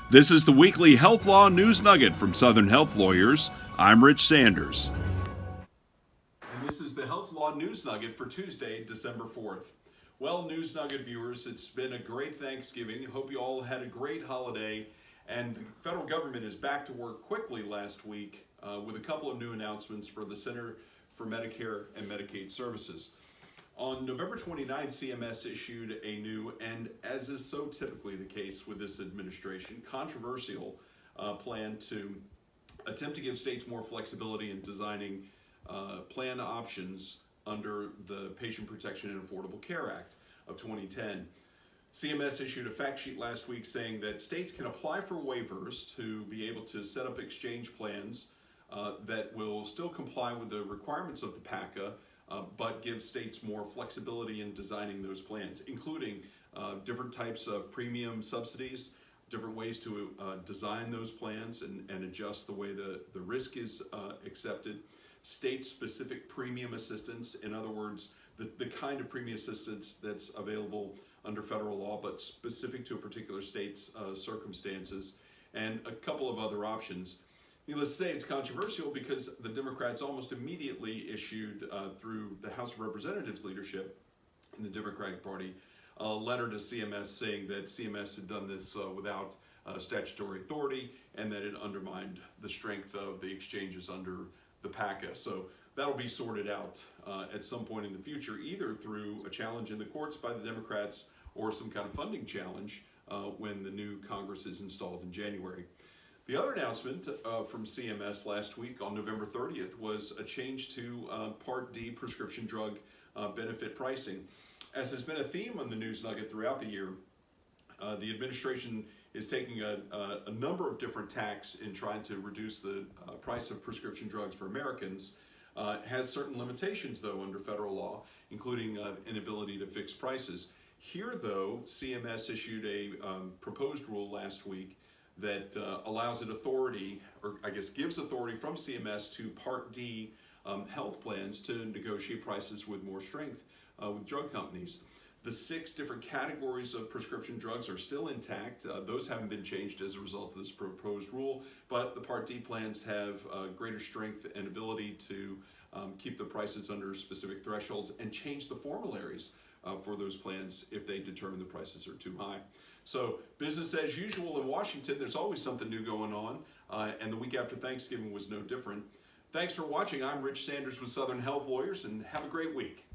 This is the weekly Health Law News Nugget from Southern Health Lawyers. I'm Rich Sanders. And this is the Health Law News Nugget for Tuesday, December 4th. Well, News Nugget viewers, it's been a great Thanksgiving. Hope you all had a great holiday. And the federal government is back to work quickly last week with a couple of new announcements for the Center for Medicare and Medicaid Services. On November 29th, CMS issued a new, and as is so typically the case with this administration, controversial plan to attempt to give states more flexibility in designing plan options under the Patient Protection and Affordable Care Act of 2010. CMS issued a fact sheet last week saying that states can apply for waivers to be able to set up exchange plans that will still comply with the requirements of the PPACA, but give states more flexibility in designing those plans, including different types of premium subsidies, different ways to design those plans and adjust the way the risk is accepted, state-specific premium assistance, in other words, the kind of premium assistance that's available under federal law, but specific to a particular state's circumstances, and a couple of other options. Needless to say, it's controversial because the Democrats almost immediately issued, through the House of Representatives leadership in the Democratic Party, a letter to CMS saying that CMS had done this without statutory authority and that it undermined the strength of the exchanges under the PPACA. So that'll be sorted out at some point in the future, either through a challenge in the courts by the Democrats or some kind of funding challenge when the new Congress is installed in January. The other announcement from CMS last week on November 30th was a change to Part D prescription drug benefit pricing. As has been a theme on the News Nugget throughout the year, the administration is taking a number of different tacks in trying to reduce the price of prescription drugs for Americans. Has certain limitations, though, under federal law, including inability to fix prices. Here, though, CMS issued a proposed rule last week that allows it authority, or I guess gives authority from CMS to Part D health plans to negotiate prices with more strength with drug companies. The 6 different categories of prescription drugs are still intact. Those haven't been changed as a result of this proposed rule, but the Part D plans have greater strength and ability to keep the prices under specific thresholds and change the formularies for those plans if they determine the prices are too high. So business as usual in Washington. There's always something new going on, and the week after Thanksgiving was no different. Thanks for watching. I'm Rich Sanders with Southern Health Lawyers, and have a great week.